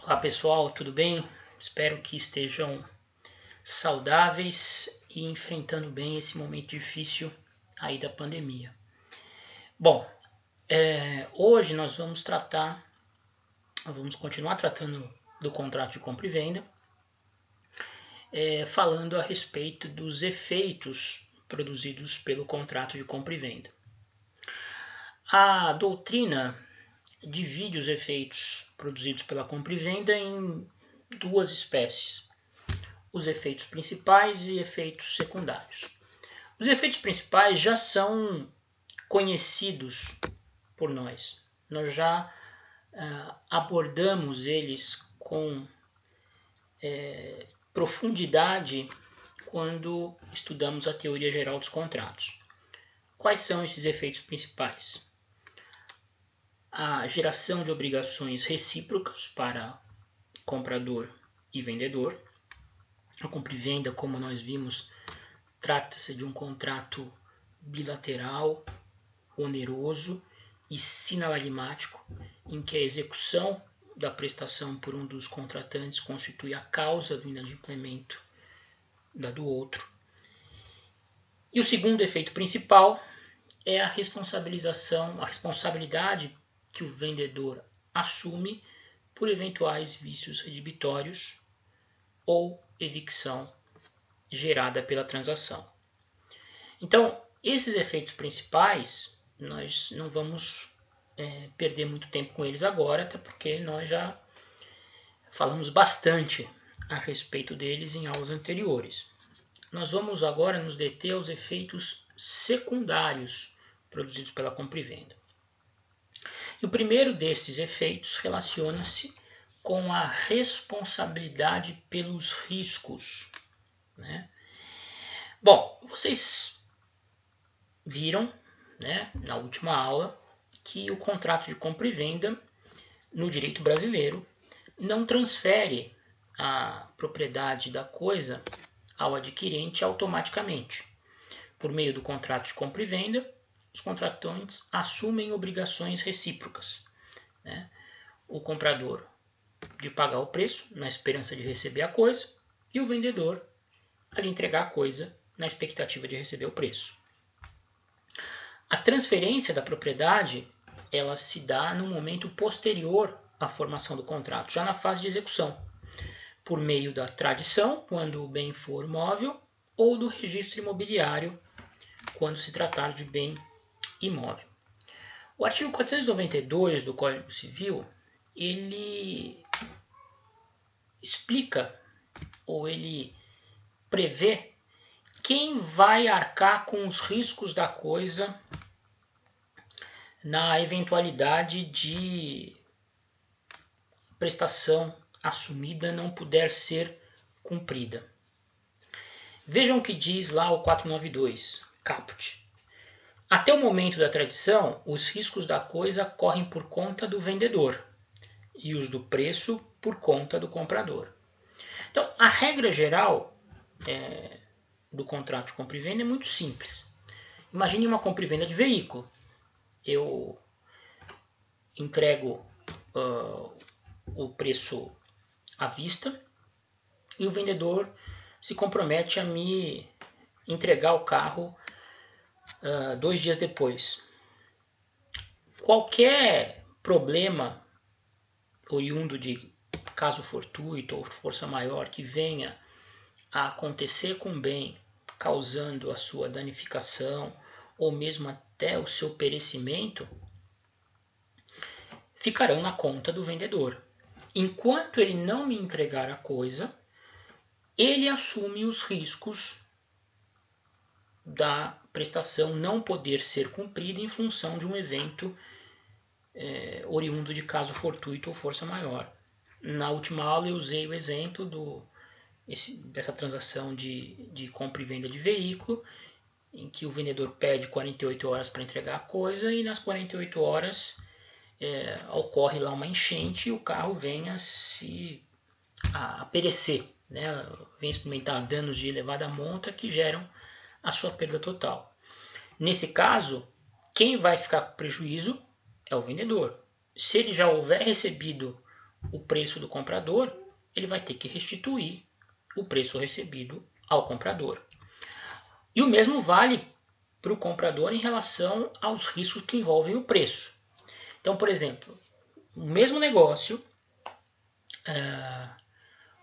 Olá pessoal, tudo bem? Espero que estejam saudáveis e enfrentando bem esse momento difícil aí da pandemia. Bom, hoje nós vamos continuar tratando do contrato de compra e venda, falando a respeito dos efeitos produzidos pelo contrato de compra e venda. A doutrina divide os efeitos produzidos pela compra e venda em duas espécies: os efeitos principais e efeitos secundários. Os efeitos principais já são conhecidos por nós. Nós já abordamos eles com profundidade quando estudamos a teoria geral dos contratos. Quais são esses efeitos principais? A geração de obrigações recíprocas para comprador e vendedor. A compra e venda, como nós vimos, trata-se de um contrato bilateral, oneroso e sinalagmático, em que a execução da prestação por um dos contratantes constitui a causa do inadimplemento da do outro. E o segundo efeito principal é a responsabilidade que o vendedor assume por eventuais vícios redibitórios ou evicção gerada pela transação. Então, esses efeitos principais, nós não vamos perder muito tempo com eles agora, até porque nós já falamos bastante a respeito deles em aulas anteriores. Nós vamos agora nos deter aos efeitos secundários produzidos pela compra e venda. E o primeiro desses efeitos relaciona-se com a responsabilidade pelos riscos, né? Bom, vocês viram, né, na última aula que o contrato de compra e venda no direito brasileiro não transfere a propriedade da coisa ao adquirente automaticamente. Por meio do contrato de compra e venda, os contratantes assumem obrigações recíprocas, né? O comprador de pagar o preço na esperança de receber a coisa e o vendedor a de entregar a coisa na expectativa de receber o preço. A transferência da propriedade ela se dá no momento posterior à formação do contrato, já na fase de execução, por meio da tradição, quando o bem for móvel, ou do registro imobiliário, quando se tratar de bem imóvel. O artigo 492 do Código Civil, ele explica ou ele prevê quem vai arcar com os riscos da coisa na eventualidade de prestação assumida não puder ser cumprida. Vejam o que diz lá o 492, caput. Até o momento da tradição, os riscos da coisa correm por conta do vendedor e os do preço por conta do comprador. Então, a regra geral do contrato de compra e venda é muito simples. Imagine uma compra e venda de veículo. Eu entrego o preço à vista e o vendedor se compromete a me entregar o carro 2 dias depois. Qualquer problema oriundo de caso fortuito ou força maior que venha a acontecer com o bem, causando a sua danificação ou mesmo até o seu perecimento, ficarão na conta do vendedor. Enquanto ele não me entregar a coisa, ele assume os riscos da prestação não poder ser cumprida em função de um evento oriundo de caso fortuito ou força maior. Na última aula eu usei o exemplo dessa transação de compra e venda de veículo, em que o vendedor pede 48 horas para entregar a coisa e nas 48 horas ocorre lá uma enchente e o carro vem a perecer, né? Vem experimentar danos de elevada monta que geram a sua perda total. Nesse caso, quem vai ficar com prejuízo é o vendedor. Se ele já houver recebido o preço do comprador, ele vai ter que restituir o preço recebido ao comprador. E o mesmo vale para o comprador em relação aos riscos que envolvem o preço. Então, por exemplo, o mesmo negócio,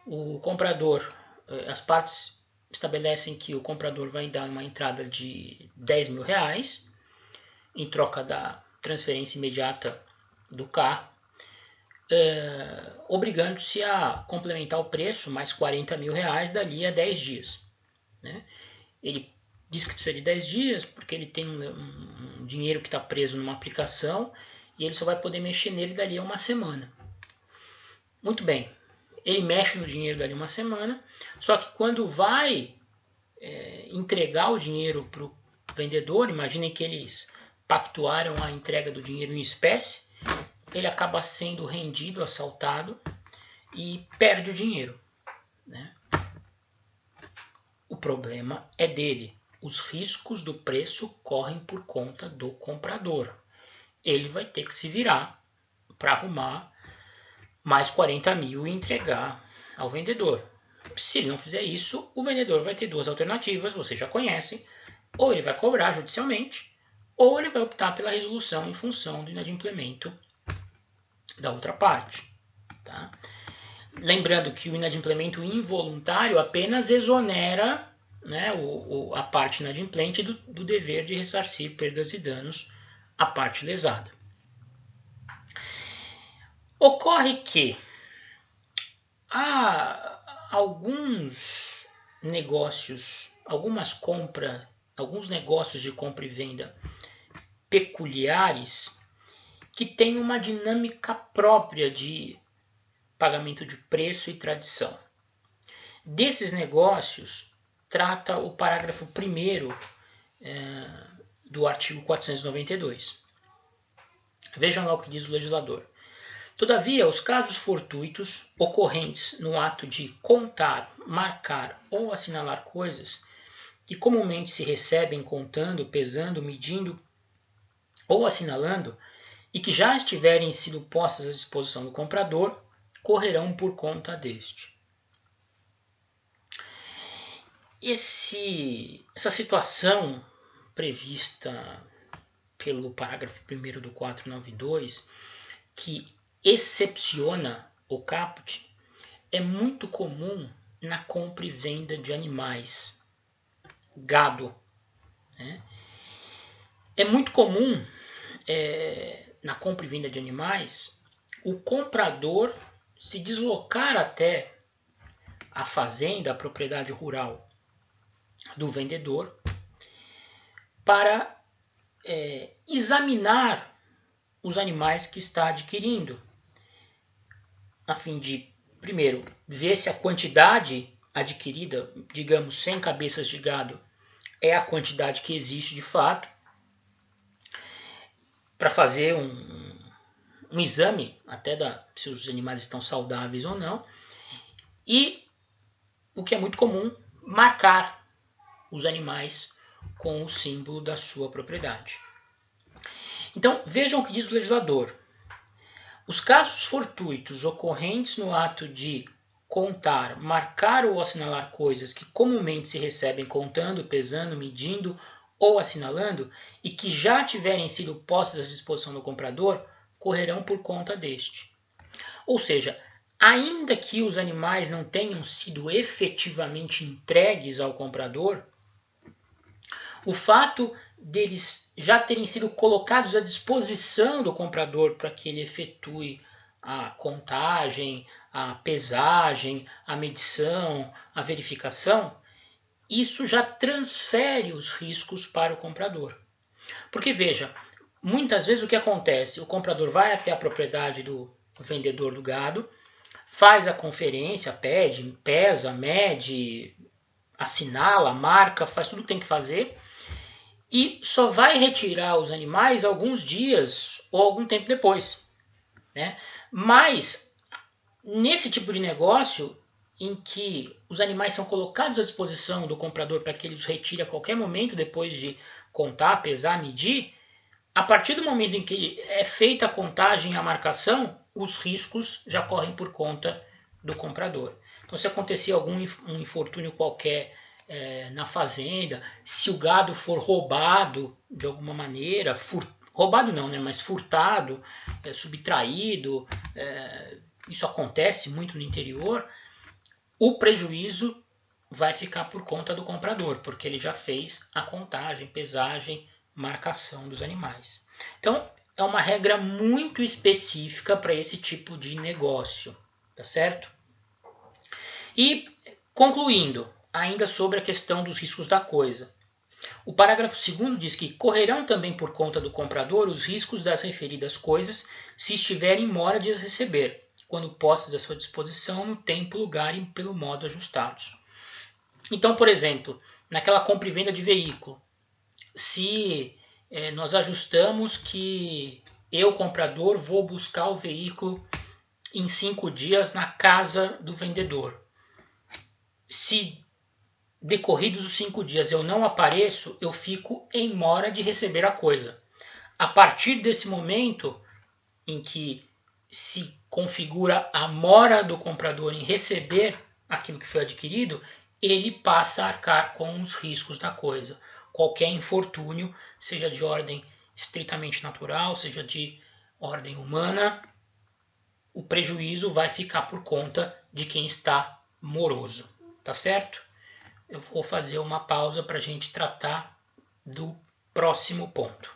o comprador, as partes estabelecem que o comprador vai dar uma entrada de 10 mil reais em troca da transferência imediata do carro, obrigando-se a complementar o preço mais 40 mil reais dali a 10 dias. Né? Ele diz que precisa de 10 dias porque ele tem um dinheiro que está preso numa aplicação e ele só vai poder mexer nele dali a uma semana. Muito bem, ele mexe no dinheiro dali uma semana, só que quando vai entregar o dinheiro para o vendedor, imaginem que eles pactuaram a entrega do dinheiro em espécie, ele acaba sendo rendido, assaltado e perde o dinheiro. Né? O problema é dele. Os riscos do preço correm por conta do comprador. Ele vai ter que se virar para arrumar mais 40 mil e entregar ao vendedor. Se ele não fizer isso, o vendedor vai ter duas alternativas, vocês já conhecem. Ou ele vai cobrar judicialmente, ou ele vai optar pela resolução em função do inadimplemento da outra parte. Tá? Lembrando que o inadimplemento involuntário apenas exonera, né, a parte inadimplente do dever de ressarcir perdas e danos à parte lesada. Ocorre que há alguns negócios, alguns negócios de compra e venda peculiares que têm uma dinâmica própria de pagamento de preço e tradição. Desses negócios, trata o parágrafo 1º do artigo 492. Vejam lá o que diz o legislador. Todavia, os casos fortuitos ocorrentes no ato de contar, marcar ou assinalar coisas que comumente se recebem contando, pesando, medindo ou assinalando e que já estiverem sido postas à disposição do comprador, correrão por conta deste. Essa situação prevista pelo parágrafo 1º do 492, que excepciona o caput, é muito comum na compra e venda de animais, gado. Né? É muito comum na compra e venda de animais o comprador se deslocar até a fazenda, a propriedade rural do vendedor, para examinar os animais que está adquirindo, a fim de, primeiro, ver se a quantidade adquirida, digamos 100 cabeças de gado, é a quantidade que existe de fato, para fazer um exame até se os animais estão saudáveis ou não, e, o que é muito comum, marcar os animais com o símbolo da sua propriedade. Então, vejam o que diz o legislador. Os casos fortuitos ocorrentes no ato de contar, marcar ou assinalar coisas que comumente se recebem contando, pesando, medindo ou assinalando e que já tiverem sido postas à disposição do comprador, correrão por conta deste. Ou seja, ainda que os animais não tenham sido efetivamente entregues ao comprador, o fato deles já terem sido colocados à disposição do comprador para que ele efetue a contagem, a pesagem, a medição, a verificação, isso já transfere os riscos para o comprador. Porque veja, muitas vezes o que acontece? O comprador vai até a propriedade do vendedor do gado, faz a conferência, pede, pesa, mede, assinala, marca, faz tudo o que tem que fazer e só vai retirar os animais alguns dias ou algum tempo depois. Né? Mas, nesse tipo de negócio, em que os animais são colocados à disposição do comprador para que ele os retire a qualquer momento depois de contar, pesar, medir, a partir do momento em que é feita a contagem e a marcação, os riscos já correm por conta do comprador. Então, se acontecer algum infortúnio qualquer na fazenda, se o gado for roubado de alguma maneira, roubado não, né, mas furtado, subtraído, isso acontece muito no interior, o prejuízo vai ficar por conta do comprador, porque ele já fez a contagem, pesagem, marcação dos animais. Então, é uma regra muito específica para esse tipo de negócio, tá certo? E, concluindo, ainda sobre a questão dos riscos da coisa. O parágrafo 2º diz que correrão também por conta do comprador os riscos das referidas coisas se estiverem em mora de as receber, quando postas à sua disposição no tempo, lugar e pelo modo ajustados. Então, por exemplo, naquela compra e venda de veículo, se nós ajustamos que eu, comprador, vou buscar o veículo em 5 dias na casa do vendedor. Se decorridos os 5 dias eu não apareço, eu fico em mora de receber a coisa. A partir desse momento em que se configura a mora do comprador em receber aquilo que foi adquirido, ele passa a arcar com os riscos da coisa. Qualquer infortúnio, seja de ordem estritamente natural, seja de ordem humana, o prejuízo vai ficar por conta de quem está moroso, tá certo? Eu vou fazer uma pausa para a gente tratar do próximo ponto.